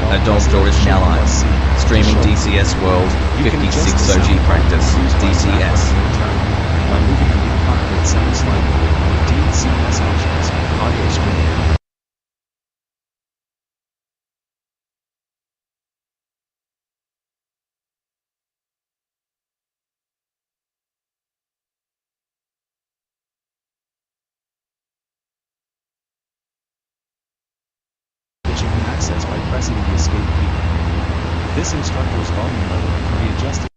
Adult Tourism Alliance. Streaming DCS World 56 OG Practice. DCS. By moving the in-cockpit sound slightly, the DCS options, audio streaming. Which you can access by pressing the escape key. This instructor's volume level can be adjusted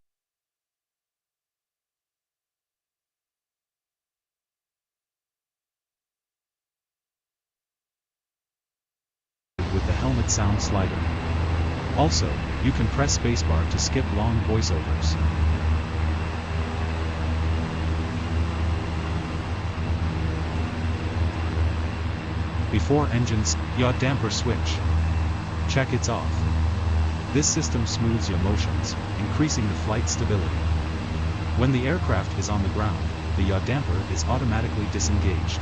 with the helmet sound slider. Also, you can press spacebar to skip long voiceovers. Before engines, yaw damper switch. Check it's off. This system smooths your motions, increasing the flight stability. When the aircraft is on the ground, the yaw damper is automatically disengaged.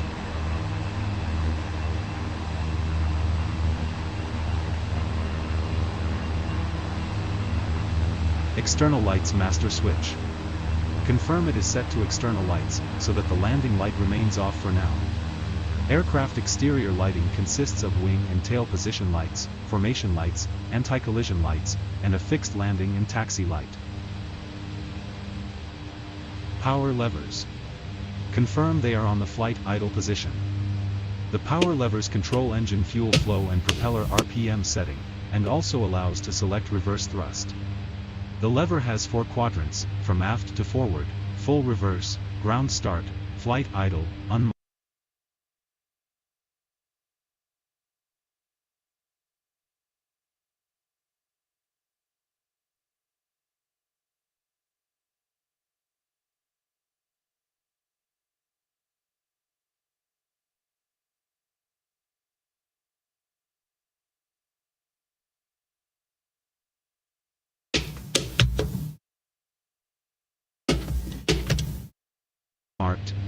External lights master switch. Confirm it is set to external lights, so that the landing light remains off for now. Aircraft exterior lighting consists of wing and tail position lights, formation lights, anti-collision lights, and a fixed landing and taxi light. Power levers. Confirm they are on the flight idle position. The power levers control engine fuel flow and propeller RPM setting, and also allows to select reverse thrust. The lever has 4 quadrants, from aft to forward, full reverse, ground start, flight idle, unmarked.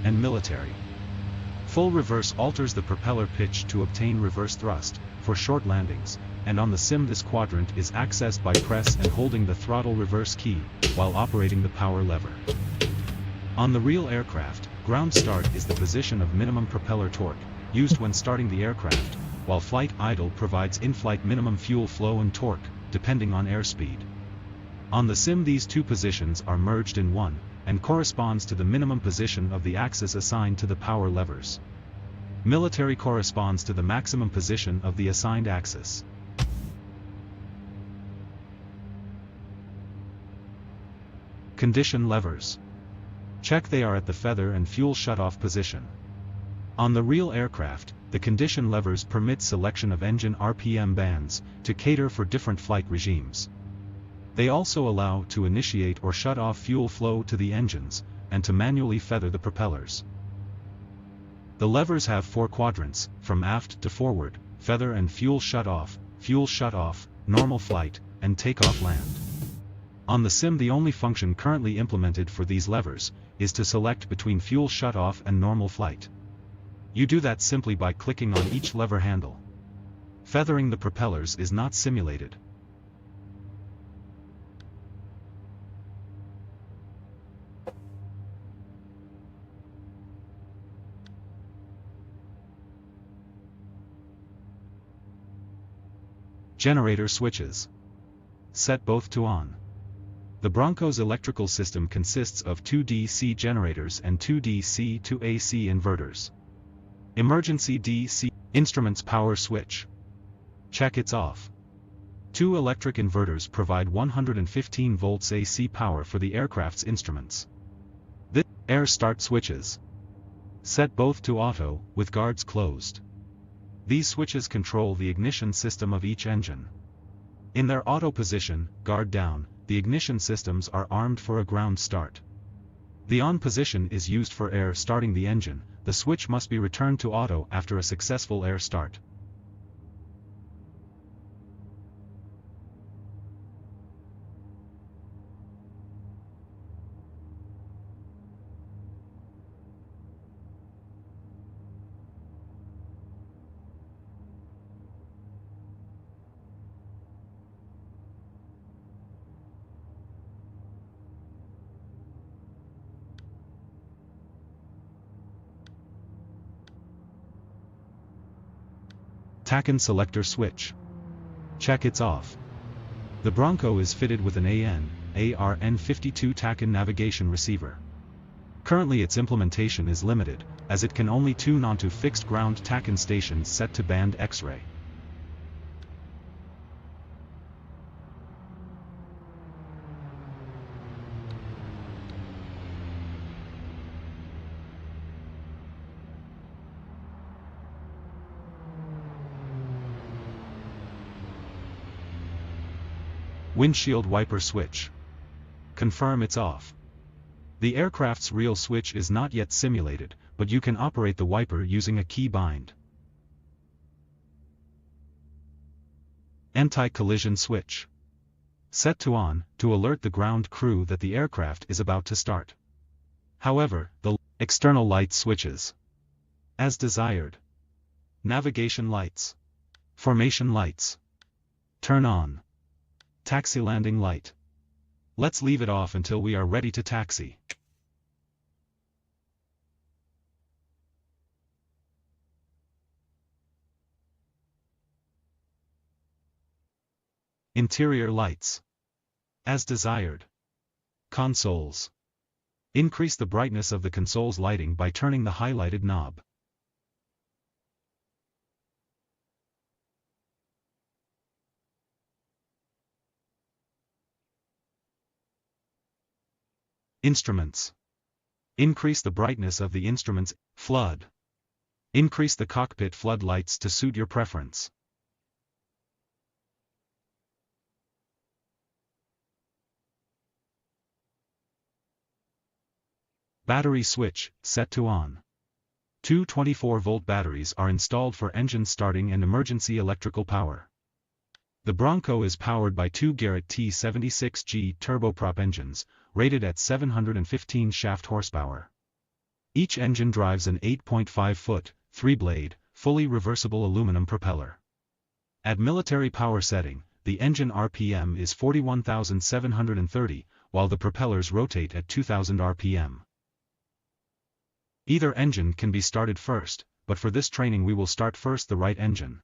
And military. Full reverse alters the propeller pitch to obtain reverse thrust, for short landings, and on the sim this quadrant is accessed by press and holding the throttle reverse key, while operating the power lever. On the real aircraft, ground start is the position of minimum propeller torque, used when starting the aircraft, while flight idle provides in-flight minimum fuel flow and torque, depending on airspeed. On the sim these two positions are merged in one, and corresponds to the minimum position of the axis assigned to the power levers. Military corresponds to the maximum position of the assigned axis. Condition levers. Check they are at the feather and fuel shutoff position. On the real aircraft, the condition levers permit selection of engine RPM bands, to cater for different flight regimes. They also allow to initiate or shut off fuel flow to the engines, and to manually feather the propellers. The levers have 4 quadrants, from aft to forward, feather and fuel shut off, normal flight, and takeoff land. On the sim the only function currently implemented for these levers, is to select between fuel shut off and normal flight. You do that simply by clicking on each lever handle. Feathering the propellers is not simulated. Generator switches. Set both to on. The Bronco's electrical system consists of 2 DC generators and 2 DC to AC inverters. Emergency DC instruments power switch. Check it's off. 2 electric inverters provide 115 volts AC power for the aircraft's instruments. This air start switches. Set both to auto, with guards closed. These switches control the ignition system of each engine. In their auto position, guard down, the ignition systems are armed for a ground start. The on position is used for air starting the engine. The switch must be returned to auto after a successful air start. Tacken selector switch. Check it's off. The Bronco is fitted with an ARN52 Tacken navigation receiver. Currently its implementation is limited, as it can only tune onto fixed ground Tacken stations set to band X-ray. Windshield wiper switch. Confirm it's off. The aircraft's real switch is not yet simulated, but you can operate the wiper using a key bind. Anti-collision switch. Set to on, to alert the ground crew that the aircraft is about to start. However, the external light switches. As desired. Navigation lights. Formation lights. Turn on. Taxi landing light. Let's leave it off until we are ready to taxi. Interior lights. As desired. Consoles. Increase the brightness of the console's lighting by turning the highlighted knob. Instruments. Increase the brightness of the instruments. Flood. Increase the cockpit flood lights to suit your preference. Battery switch, set to on. Two 24-volt batteries are installed for engine starting and emergency electrical power. The Bronco is powered by two Garrett T76G turboprop engines, rated at 715 shaft horsepower. Each engine drives an 8.5-foot, 3-blade, fully reversible aluminum propeller. At military power setting, the engine RPM is 41,730, while the propellers rotate at 2,000 RPM. Either engine can be started first, but for this training we will start first the right engine.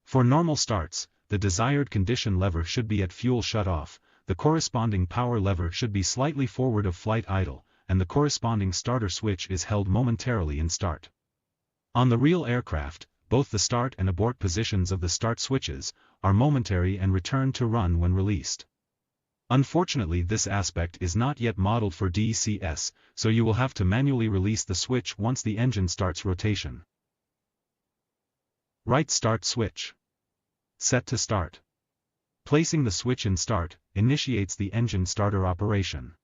For normal starts, the desired condition lever should be at fuel shut-off, the corresponding power lever should be slightly forward of flight idle, and the corresponding starter switch is held momentarily in start. On the real aircraft, both the start and abort positions of the start switches are momentary and return to run when released. Unfortunately, this aspect is not yet modeled for DCS, so you will have to manually release the switch once the engine starts rotation. Right start switch. Set to start. Placing the switch in start initiates the engine starter operation.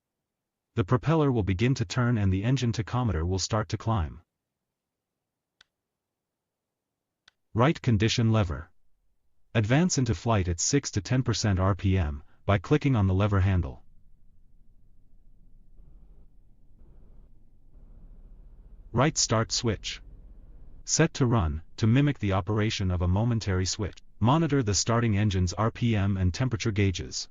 The propeller will begin to turn and the engine tachometer will start to climb. Right condition lever. Advance into flight at 6 to 10% RPM by clicking on the lever handle. Right start switch. Set to run, to mimic the operation of a momentary switch. Monitor the starting engine's RPM and temperature gauges.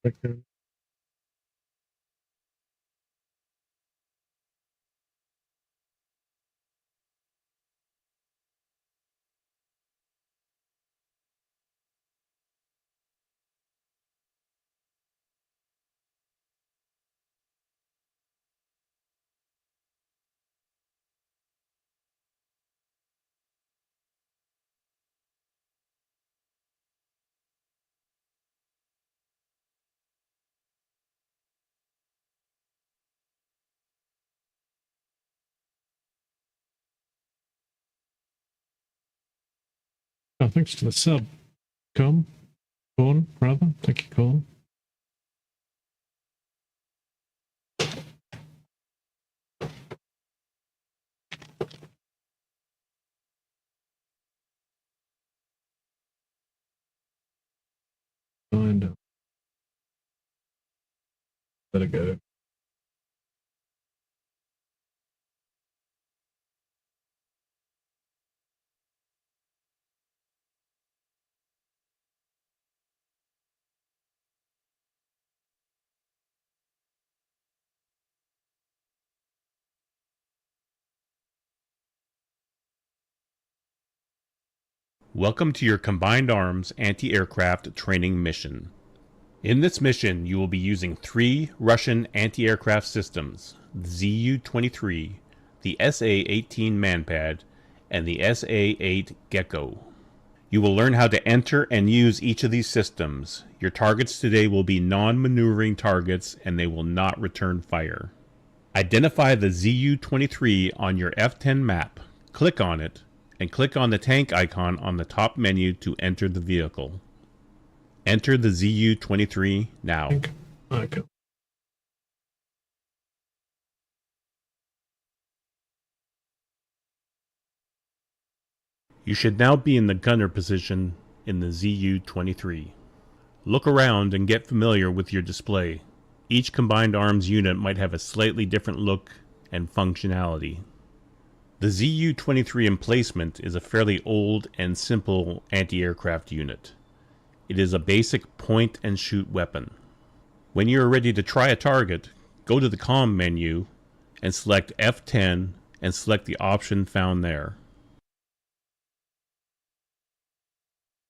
Okay. Oh, thanks for the sub, Corn, rather. Thank you, Corn. Find out. Better go. Welcome to your Combined Arms Anti-Aircraft Training Mission. In this mission, you will be using 3 Russian anti-aircraft systems, the ZU-23, the SA-18 Manpad, and the SA-8 Gecko. You will learn how to enter and use each of these systems. Your targets today will be non-maneuvering targets and they will not return fire. Identify the ZU-23 on your F10 map, click on it, and click on the tank icon on the top menu to enter the vehicle. Enter the ZU-23 now. Okay. You should now be in the gunner position in the ZU-23. Look around and get familiar with your display. Each Combined Arms unit might have a slightly different look and functionality. The ZU-23 emplacement is a fairly old and simple anti-aircraft unit. It is a basic point-and-shoot weapon. When you are ready to try a target, go to the COM menu and select F10 and select the option found there.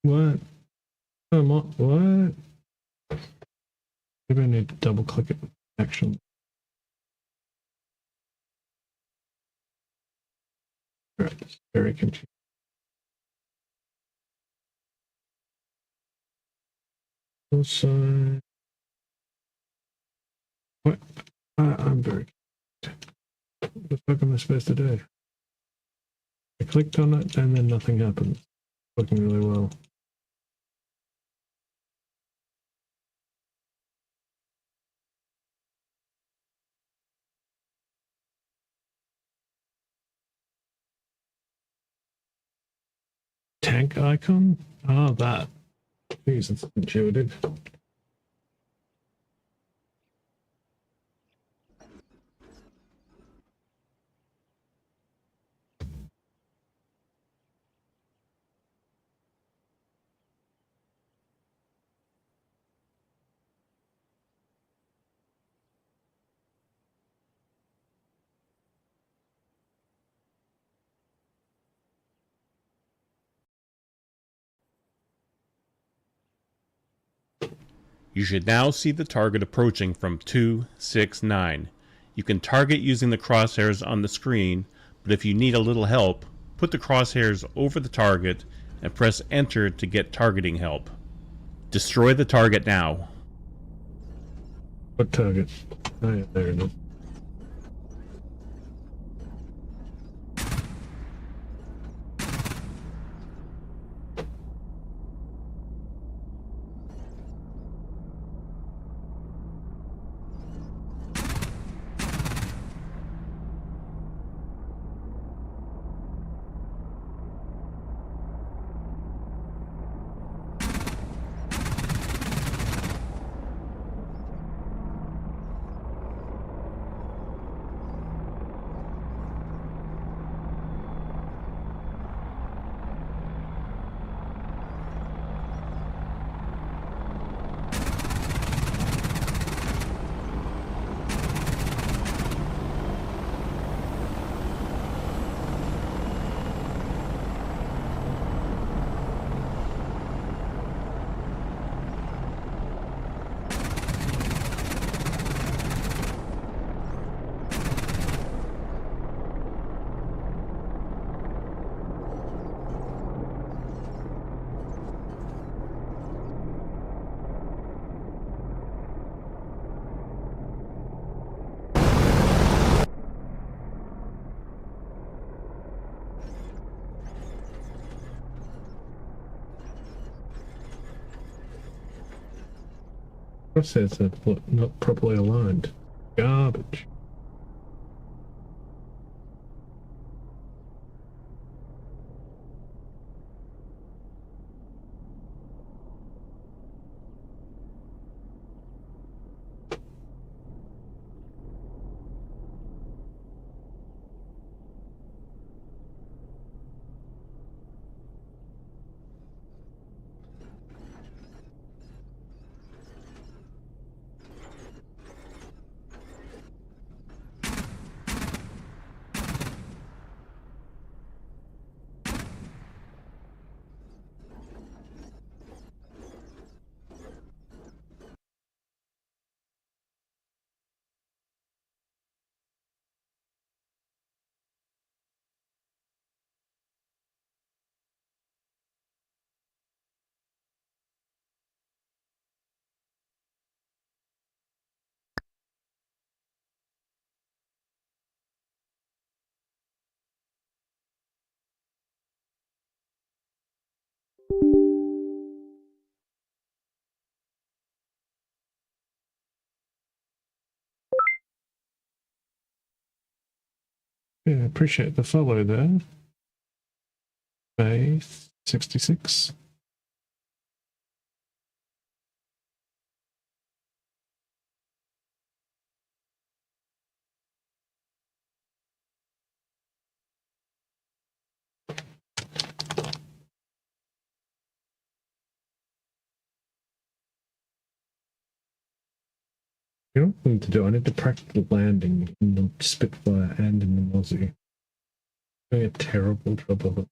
What? What? Maybe I need to double click it. Action. Alright, it's very confusing. Also, what? I'm very confused. What the fuck am I supposed to do? I clicked on it and then nothing happened. Working really well. Tank icon? Oh, that. Jeez, that's intuitive. You should now see the target approaching from 269. You can target using the crosshairs on the screen, but if you need a little help, put the crosshairs over the target and press enter to get targeting help. Destroy the target now. What target? Oh, yeah, there it is. Crosshairs are not properly aligned. Garbage. Yeah, appreciate the follow there. Faith 66. You know what I need to do? I need to practice the landing in the Spitfire and in the Mozzie. I'm doing a terrible job of it.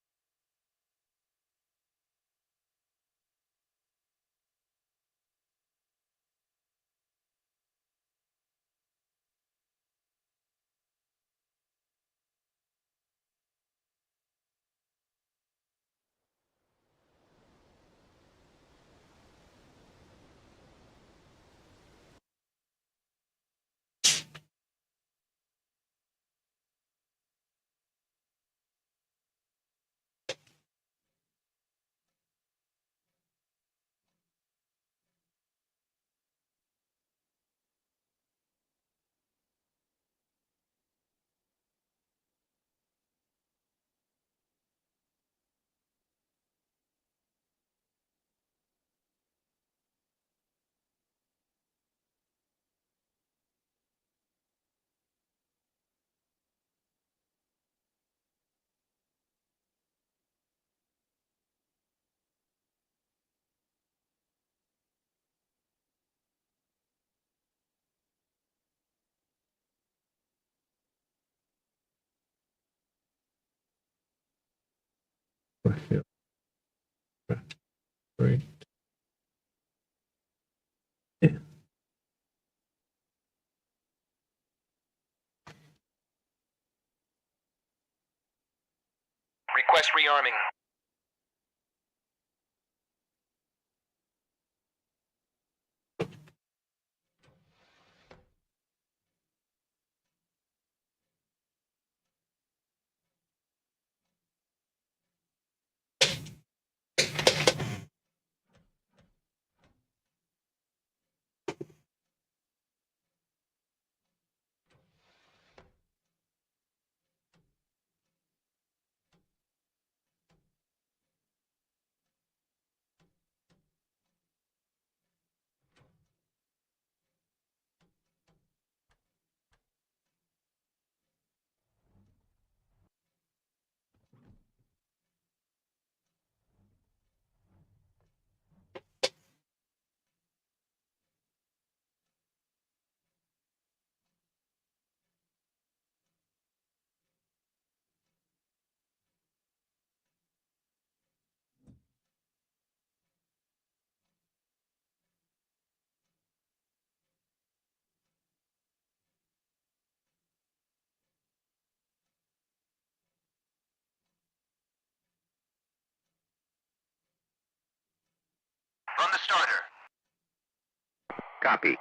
Right here. Great. Yeah. Request rearming. On the starter. Copy.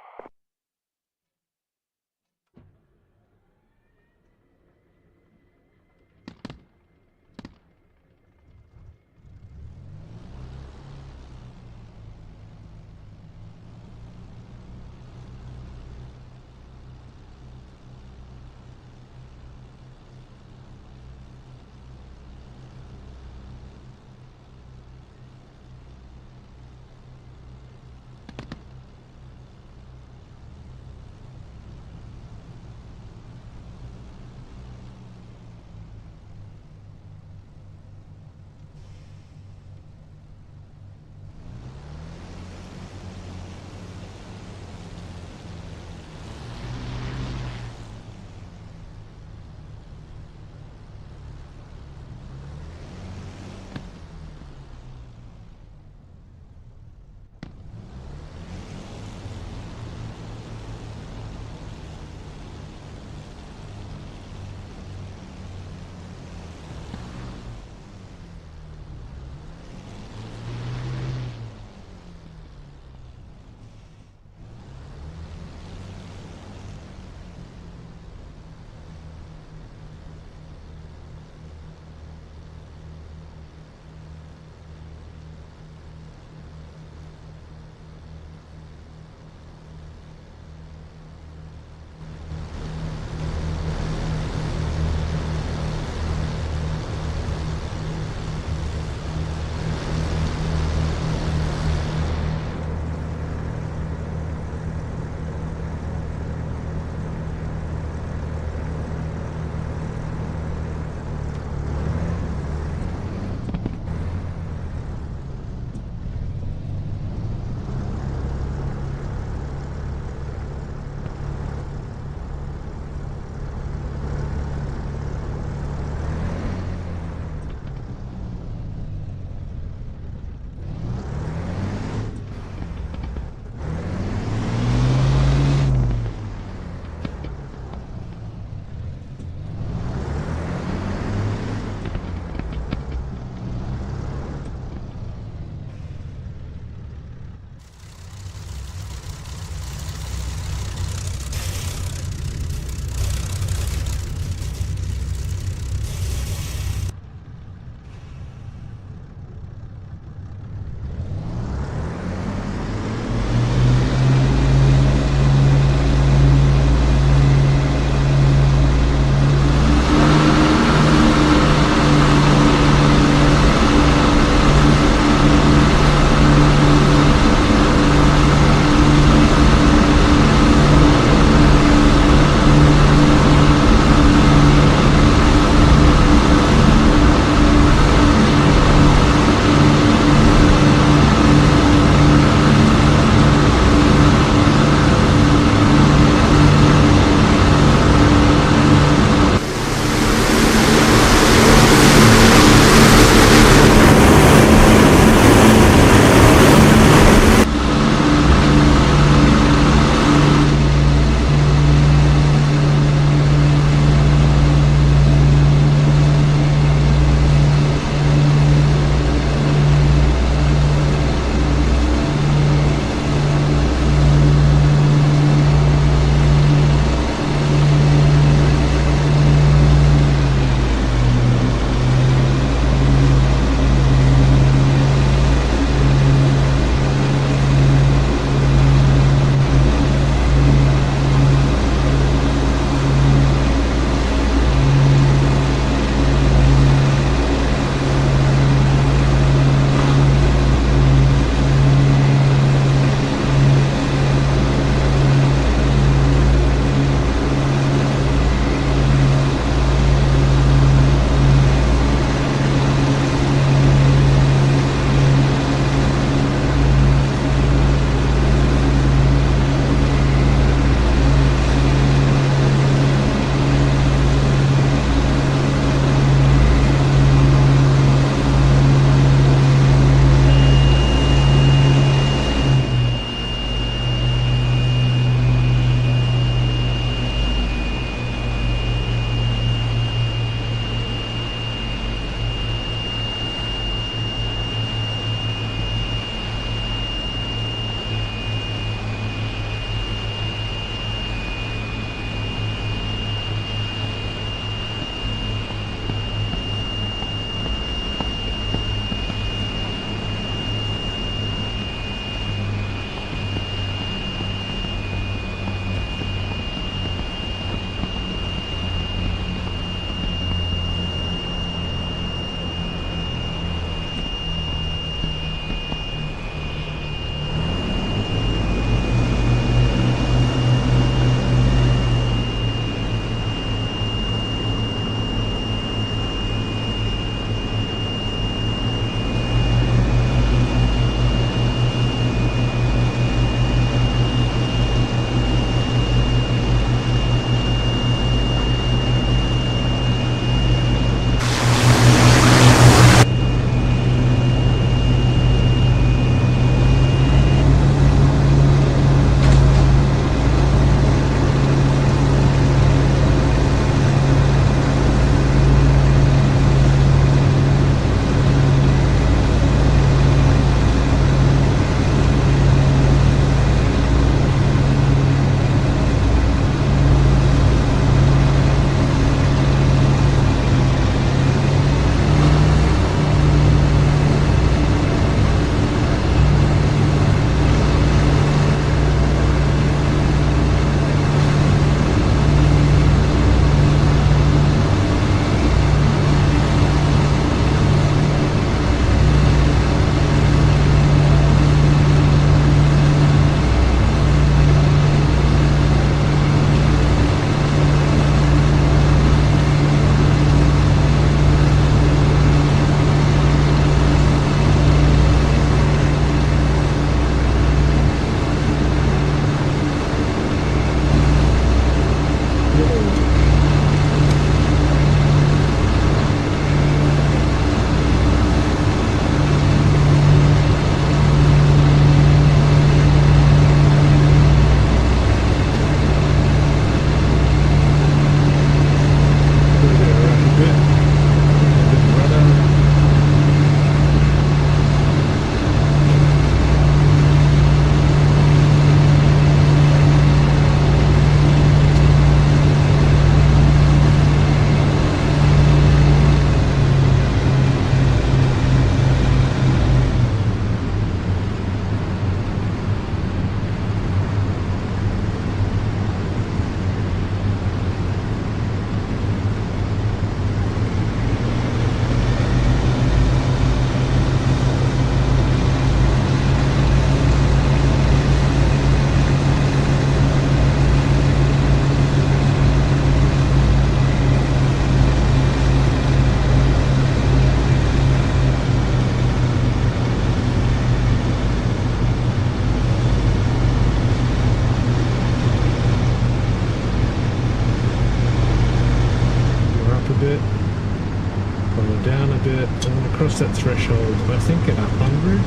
down a bit. I'm going to cross that threshold, I think at 100.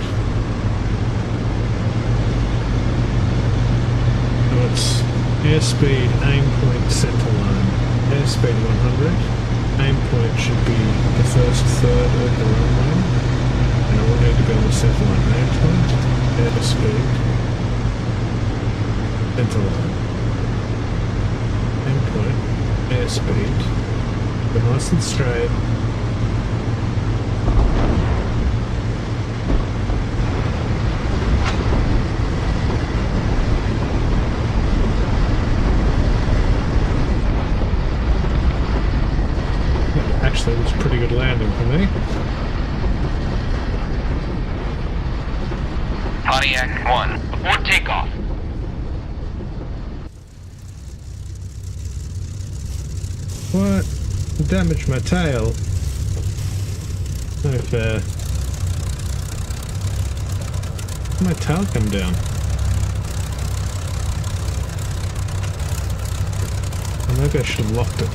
So it's airspeed, aim point, center line. Airspeed 100. Aim point should be the first third of the runway. And I will need to be on the center line. Aim point, airspeed, center line. Aim point, airspeed. But nice and straight. Actually, it was a pretty good landing for me. Pontiac 1, before takeoff. What? Damaged my tail. No fair. My tail come down. Or maybe I should have locked it.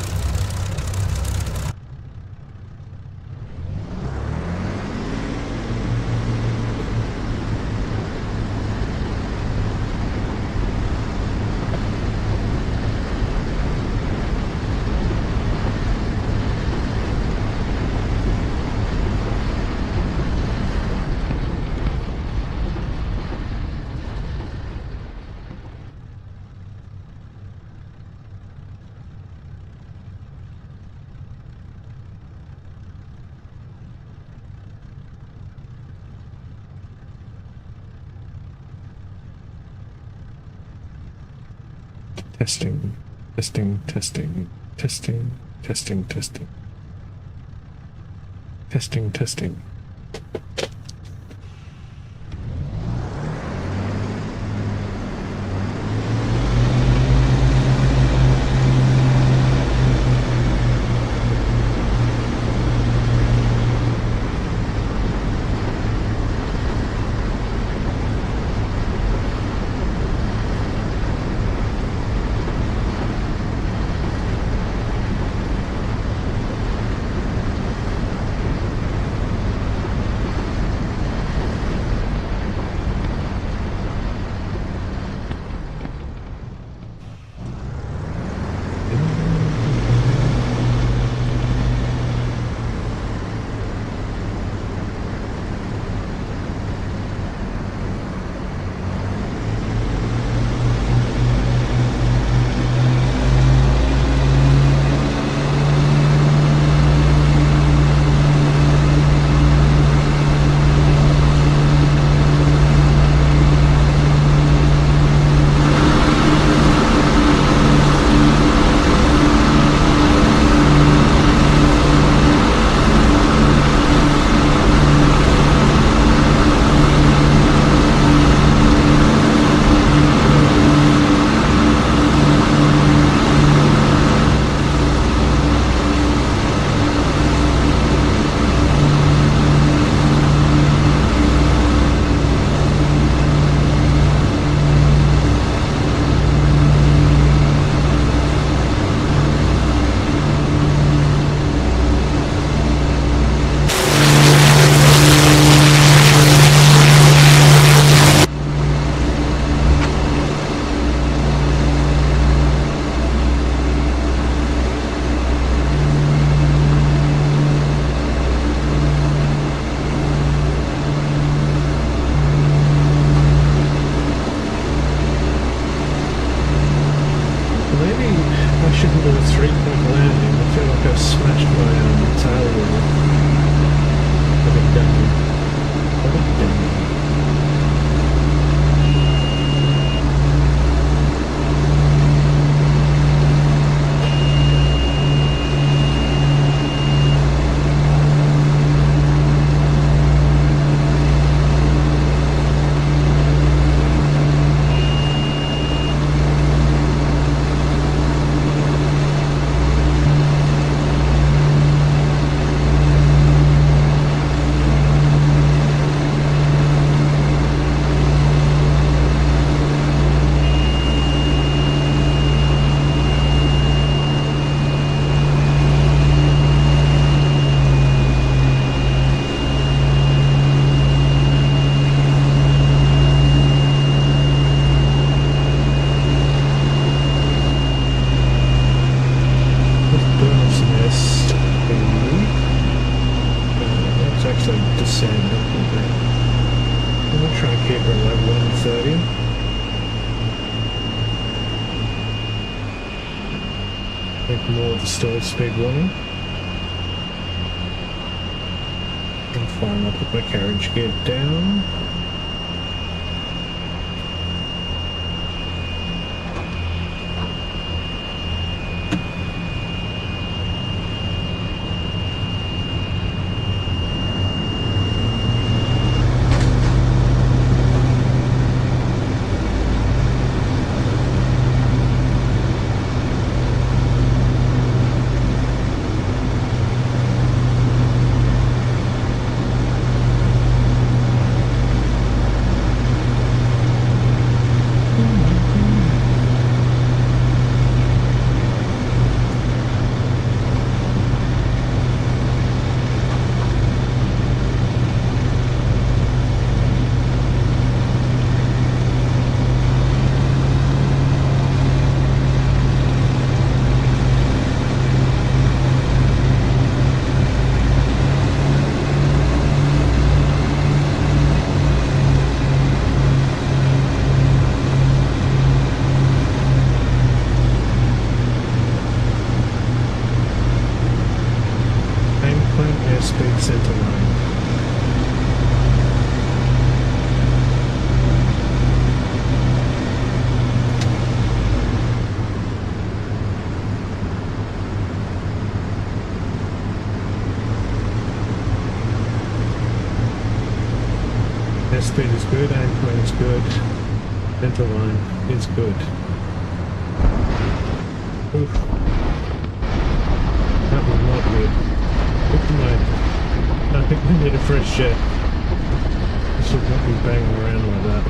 Testing, testing, testing, testing, testing, testing. Testing, testing. shouldn't do a three-point landing. I feel like I've smashed my tail wheel. A bit down. A bit down. Ignore the stall speed warning. And fine, I'll put my carriage gear down. Airspeed center line. Airspeed is good, aim point is good, center line is good. Oof. That was not good. I think we need a fresh jet. I should not be banging around like that.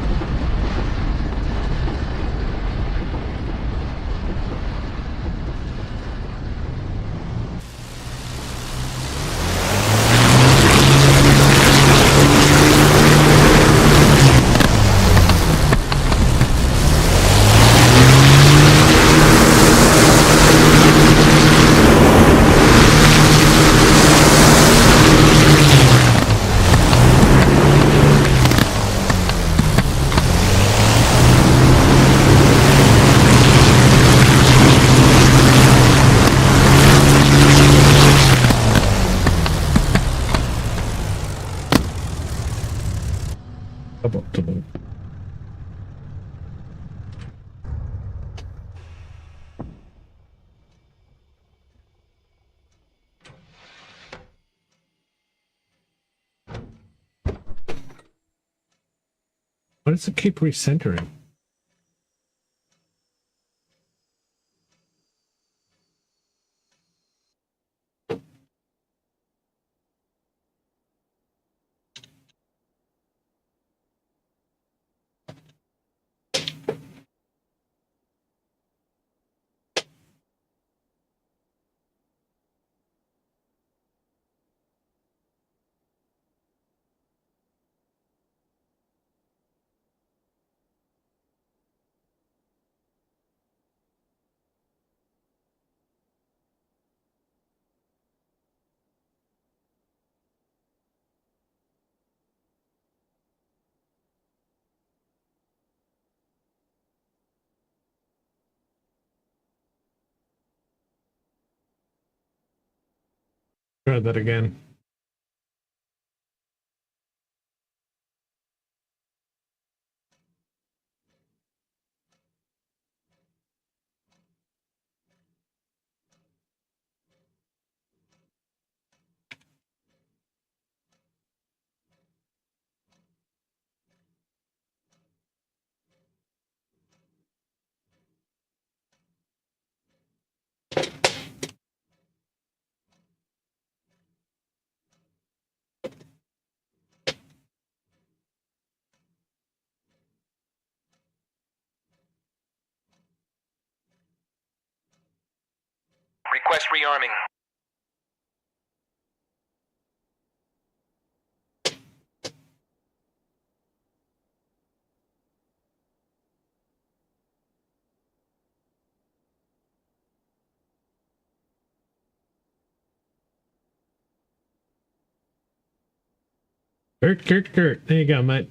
Suboptimal. Why does it keep recentering? Try that again. Request rearming. Kurt. There you go, mate.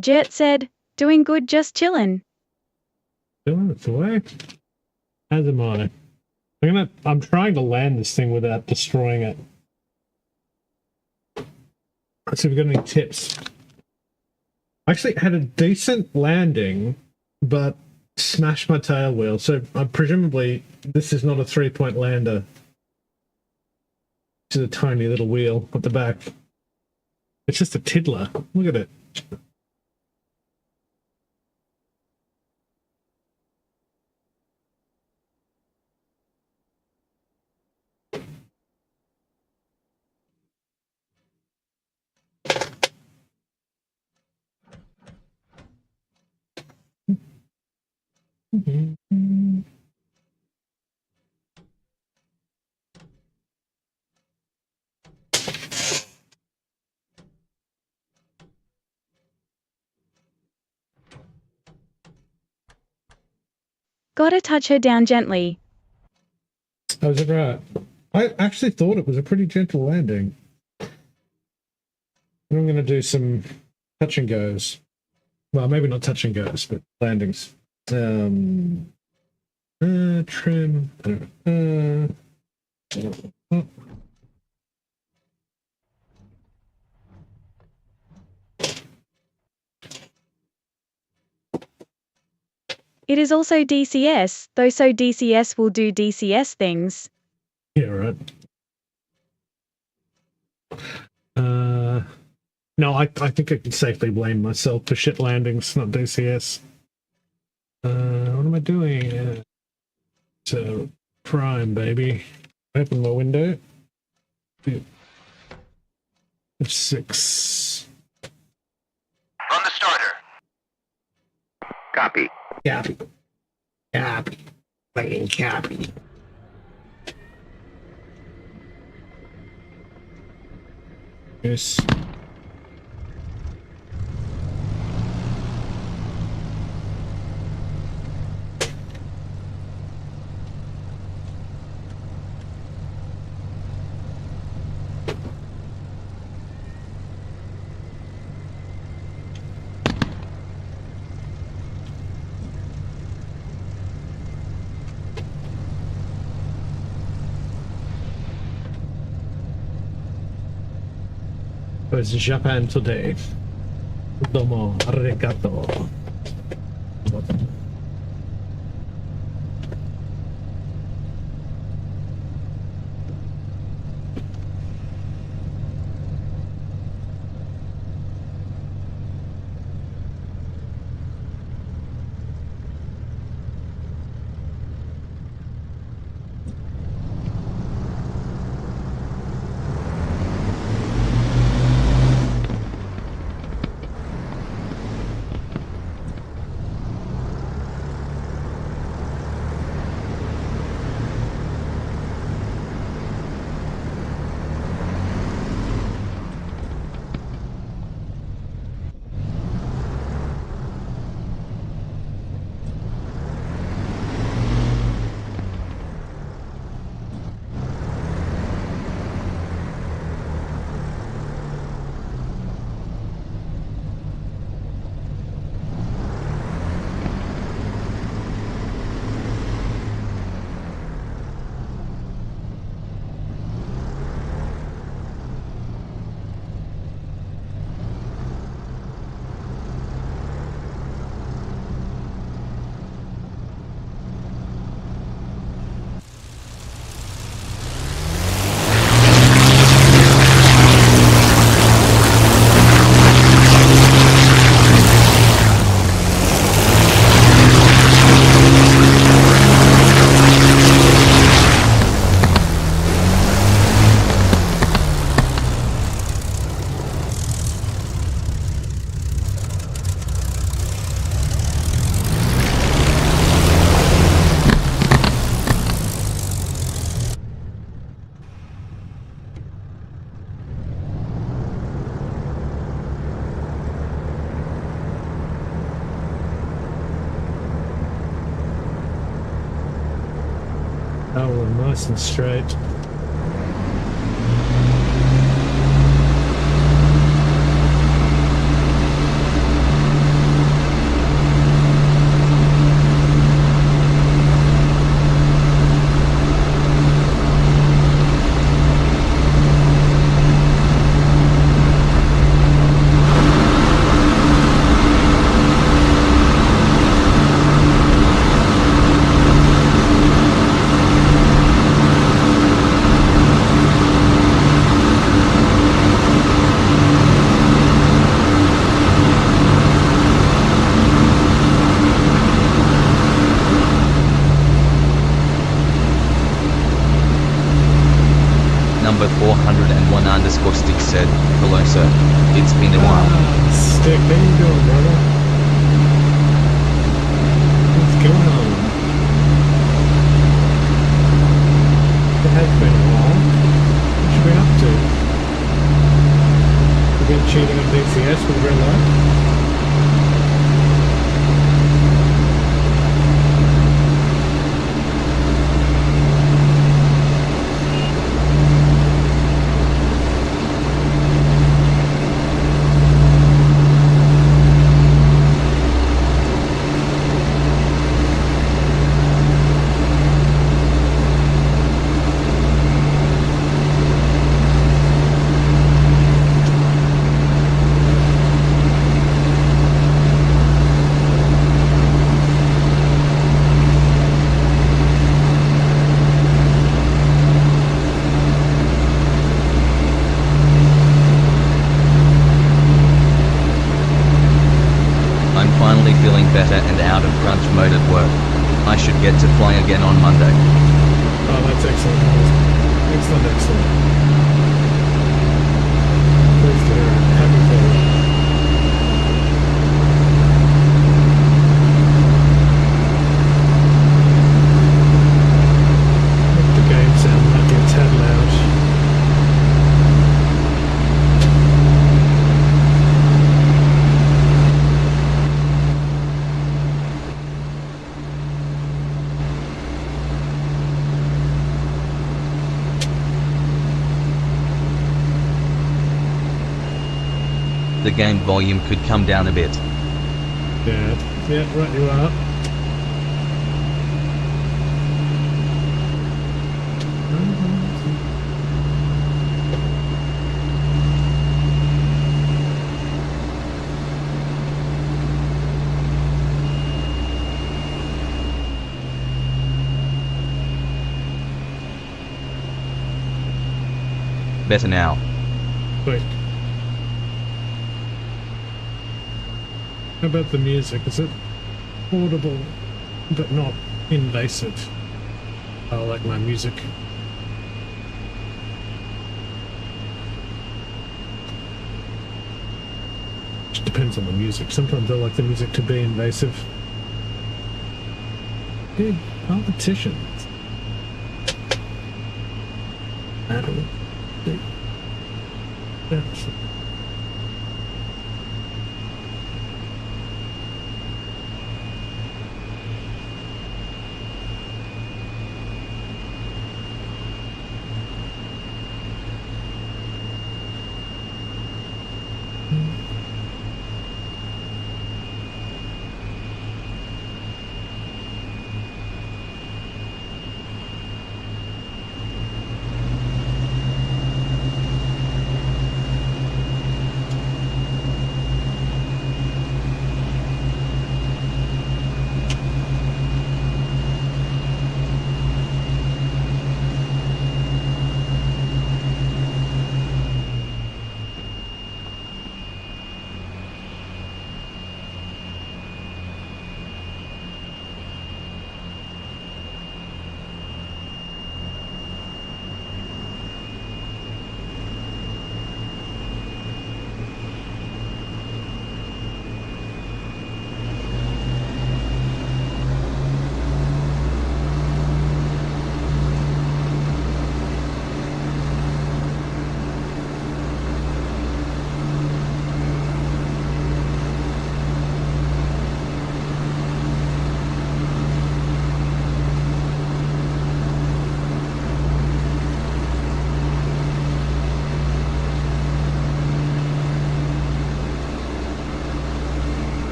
Jet said, doing good, just chillin'. Doing it away. As am I. I'm trying to land this thing without destroying it. Let's see if we've got any tips. I actually had a decent landing, but smashed my tail wheel. So presumably this is not a 3-point lander. It's a tiny little wheel at the back. It's just a tiddler. Look at it. Gotta touch her down gently. Oh, is it right? I actually thought it was a pretty gentle landing. And I'm going to do some touch and goes. Well, maybe not touch and goes, but landings. Trim. It is also DCS, though so DCS will do DCS things. Yeah, right. No, I think I can safely blame myself for shit landings, not DCS. What am I doing? So, prime, baby. Open my window. F6. On the starter. Copy. Copy. Copy. Fucking copy. Yes. Was Japan today. Domo arigato. Oh, we're nice and straight. number 401 underscore stick said, hello sir. It's been a while. Stick, how you doing, brother? What's going on? It has been a while. What you been up to? You been cheating on DCS with red light? Finally feeling better and out of crunch mode at work. I should get to fly again on Monday. Oh, that's excellent. Excellent, excellent. Pleased to hear it. Happy for you. Make the game sound like it's had loud. The game volume could come down a bit. Yeah, right you are. Better now. Wait. How about the music? Is it audible but not invasive? I like my music. It depends on the music. Sometimes I like the music to be invasive. Big politicians. I don't know. That's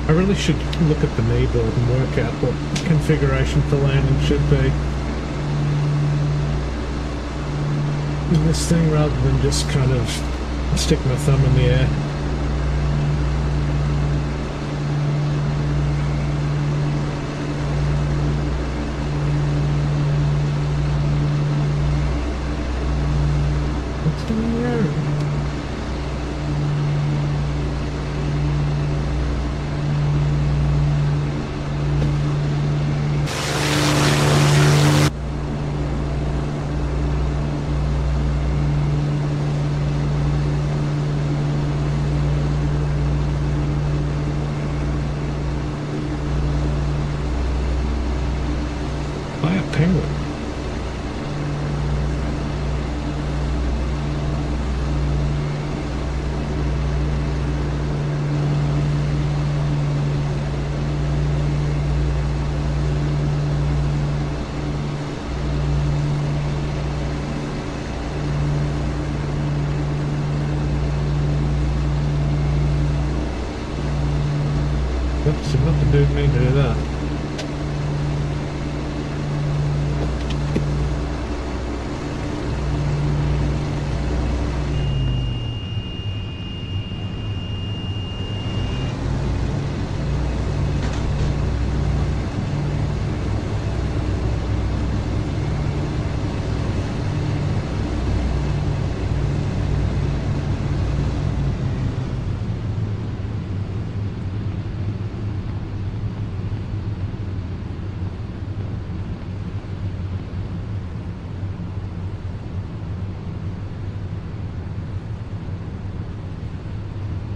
I really should look at the knee build and work out what configuration for landing should be in this thing rather than just kind of stick my thumb in the air. What's in the air? Buy a penguin. Oops, not to do me to do that.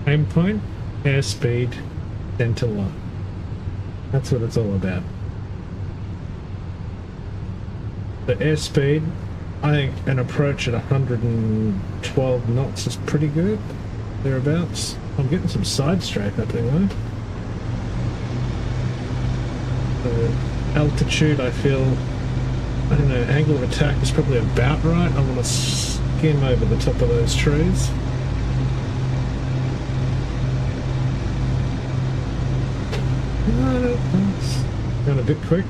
Aim point, airspeed, center line. That's what it's all about. The airspeed, I think an approach at 112 knots is pretty good, thereabouts. I'm getting some side strafe happening though. Altitude, I feel, I don't know, angle of attack is probably about right. I want to skim over the top of those trees. Going a bit quick.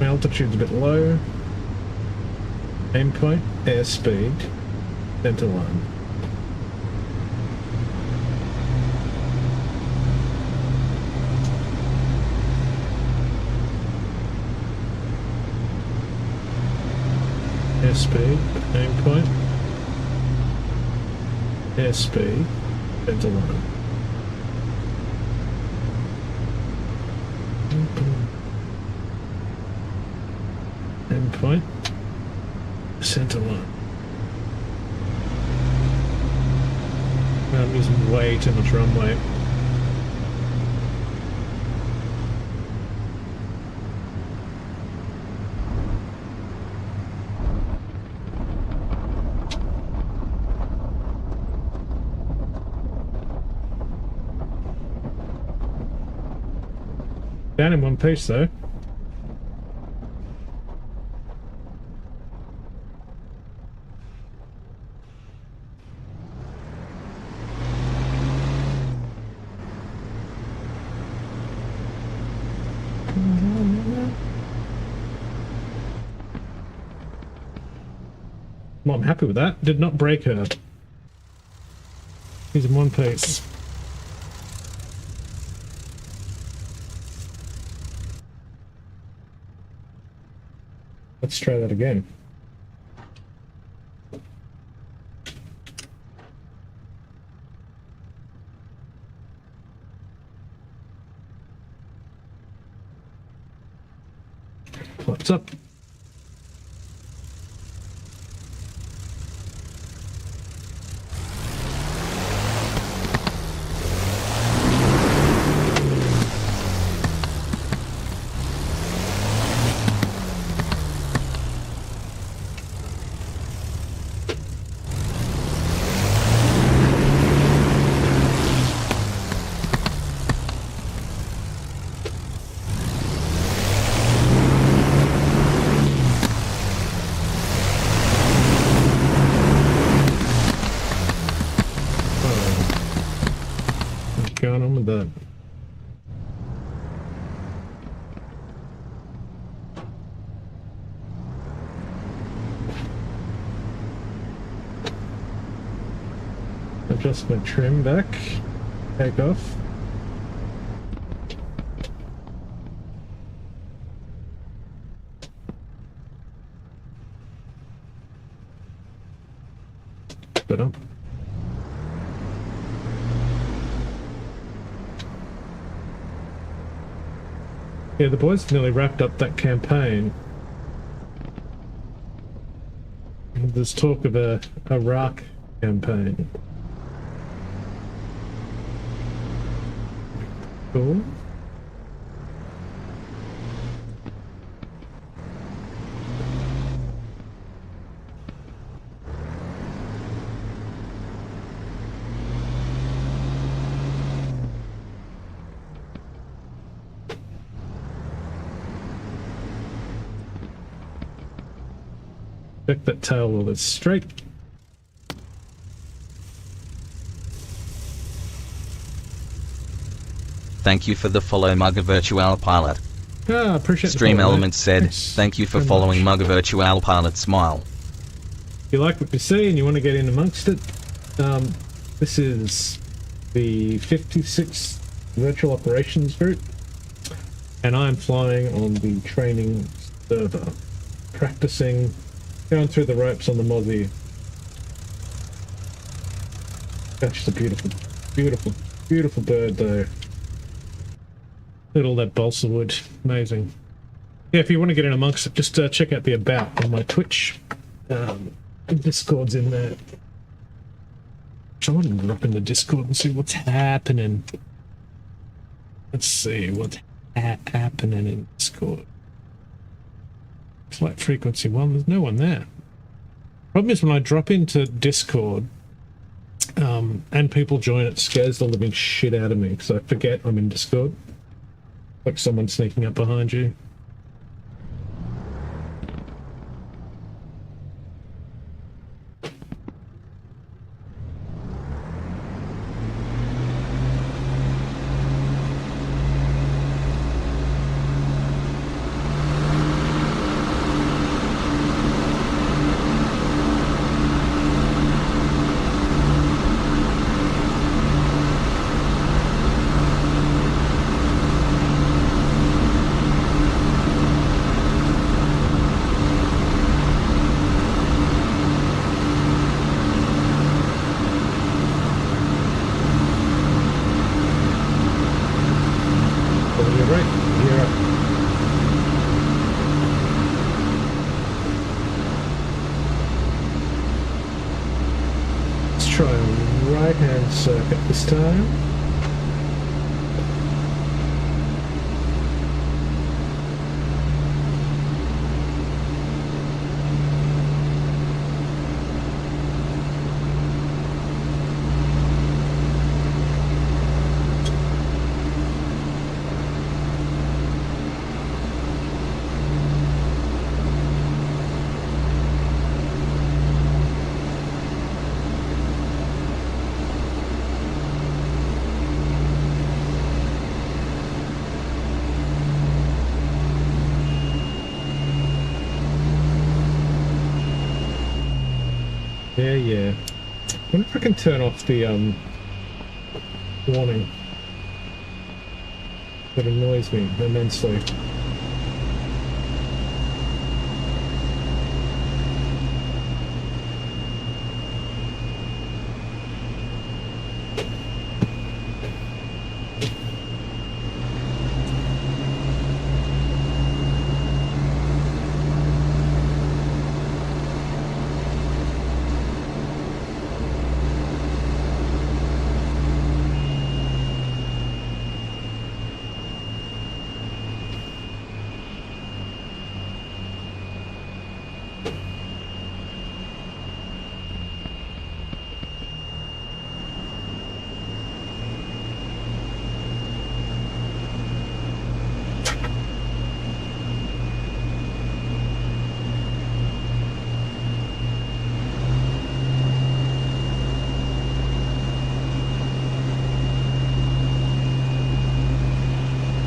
My altitude's a bit low. Aim point, airspeed, center line. Airspeed, aim point, airspeed, center line. End point, center line. I'm using way too much runway. Down in one piece though. Well, I'm happy with that. Did not break her. He's in one piece. Let's try that again. What's up? Going on with that? Adjust my trim back. Take off. But yeah, the boys nearly wrapped up that campaign. There's talk of a Iraq campaign. Cool. Check that tail while it's straight. Thank you for the follow, Mugger Virtual Pilot. Ah, appreciate the Stream follow, mate. Elements said, Thanks thank you for very following much. Mugger Virtual Pilot. Smile. If you like what you see and you want to get in amongst it, this is the 56th Virtual Operations Group, and I'm flying on the training server, practicing, going through the ropes on the Mozzie. That's just a beautiful, beautiful, beautiful bird though. Look at all that balsa wood, amazing. Yeah, if you want to get in amongst it, just check out the About on my Twitch. Discord's in there. I want to drop in the Discord and see what's happening. Let's see what's happening in Discord. Flight frequency 1, there's no one there. Problem is when I drop into Discord and people join, it scares the living shit out of me because I forget I'm in Discord. Like someone sneaking up behind you. Circuit this time. Yeah. I wonder if I can turn off the warning. That annoys me immensely.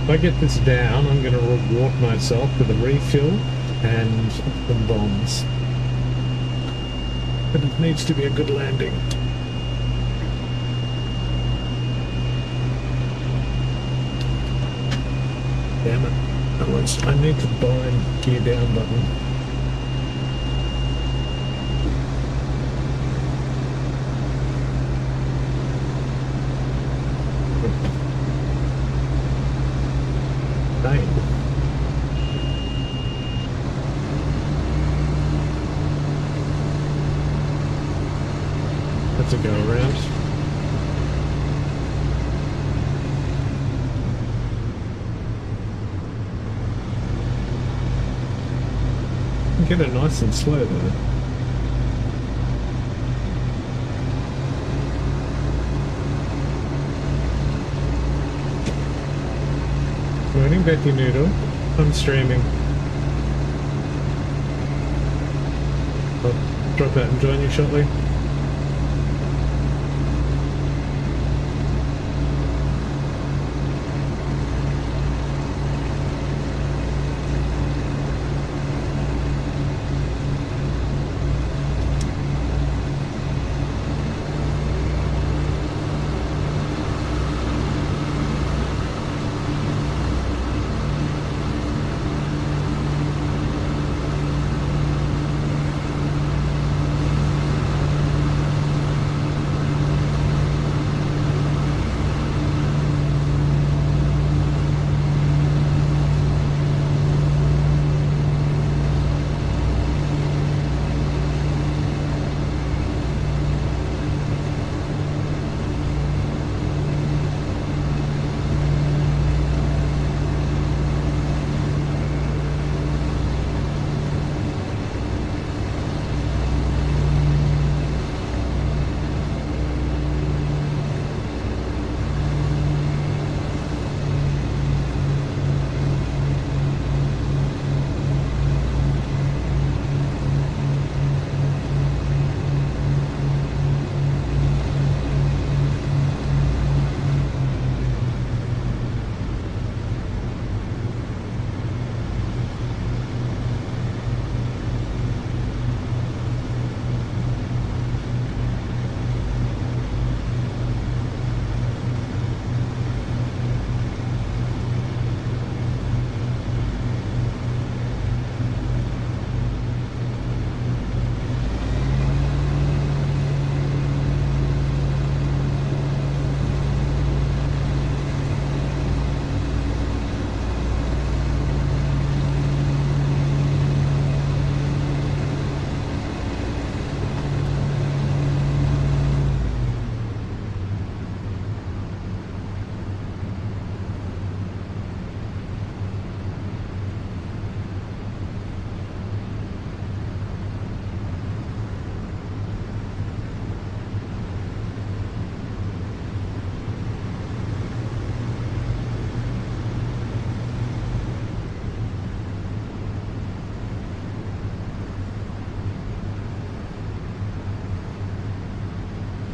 If I get this down, I'm going to reward myself with a refill and some bombs. But it needs to be a good landing. Damn it. I need to bind gear down button. Dang. That's a go around. Get it nice and slow there. Morning, Becky Noodle. I'm streaming. I'll drop out and join you shortly.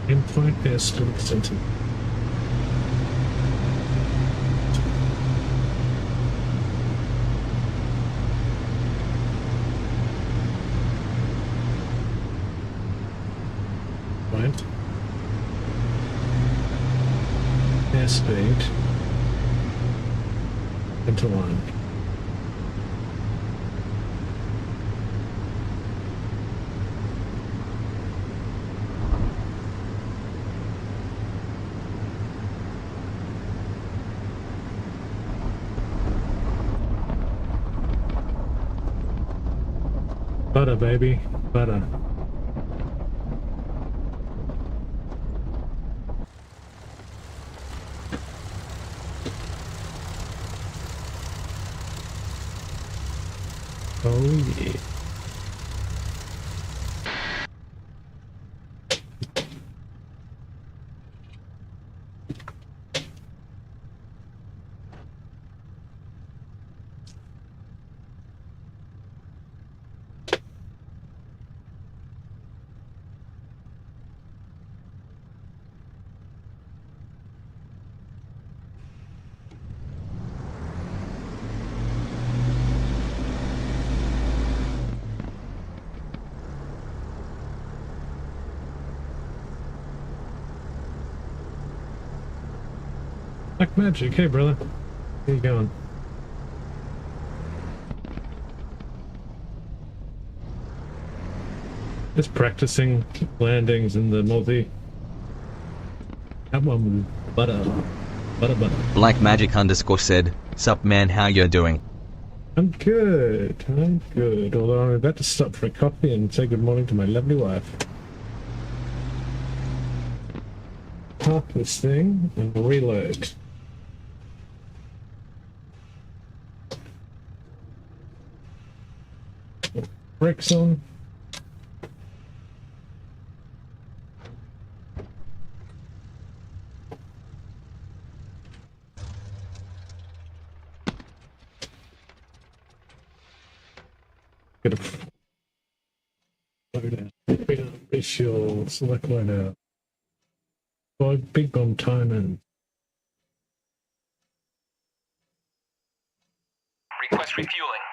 Endpoint airspeed center. Right. Airspeed. Into line. Butter, baby. Butter. Oh, yeah. Black magic. Hey, brother. Where you going? Just practicing landings in the multi. That one was butter. Butter. Black Magic _ said, "Sup man, how you doing?" I'm good. I'm good. Although I'm about to stop for a coffee and say good morning to my lovely wife. Park this thing and reload. Brakes on. Get a Place your select loadout. Big bomb time and Request refueling.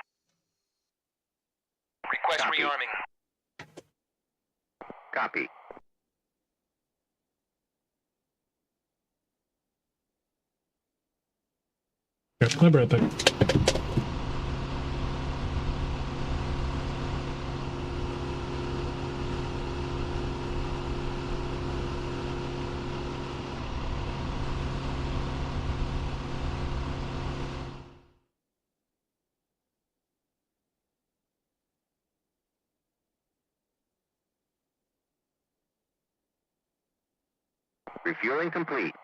Request rearming. Copy. yeah, I'll be right back. Refueling complete.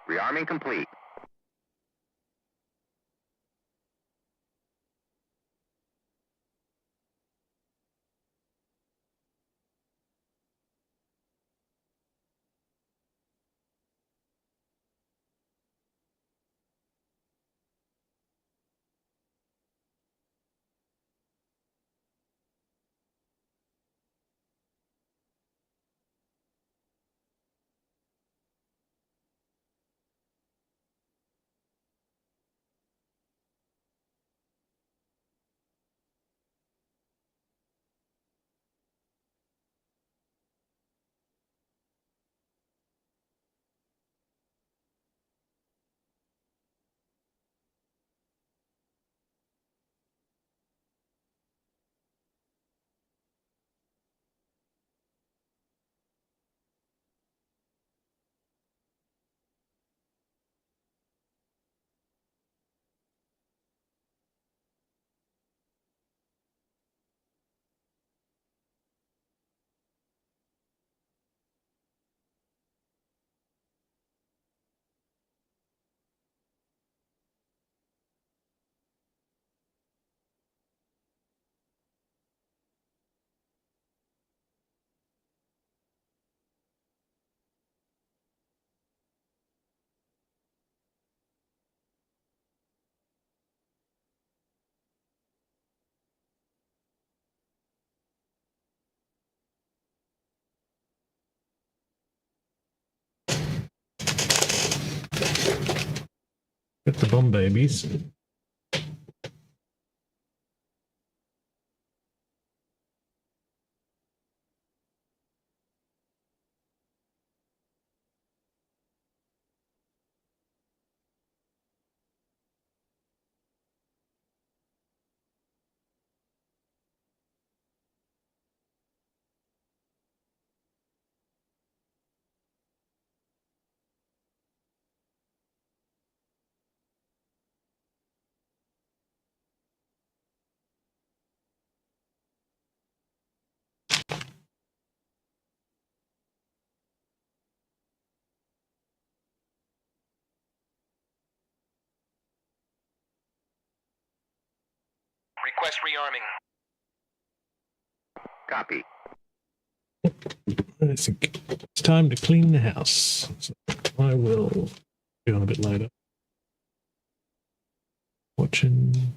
Rearming complete. Get the bomb babies. Request rearming. Copy. I think it's time to clean the house. So I will be on a bit later. Watching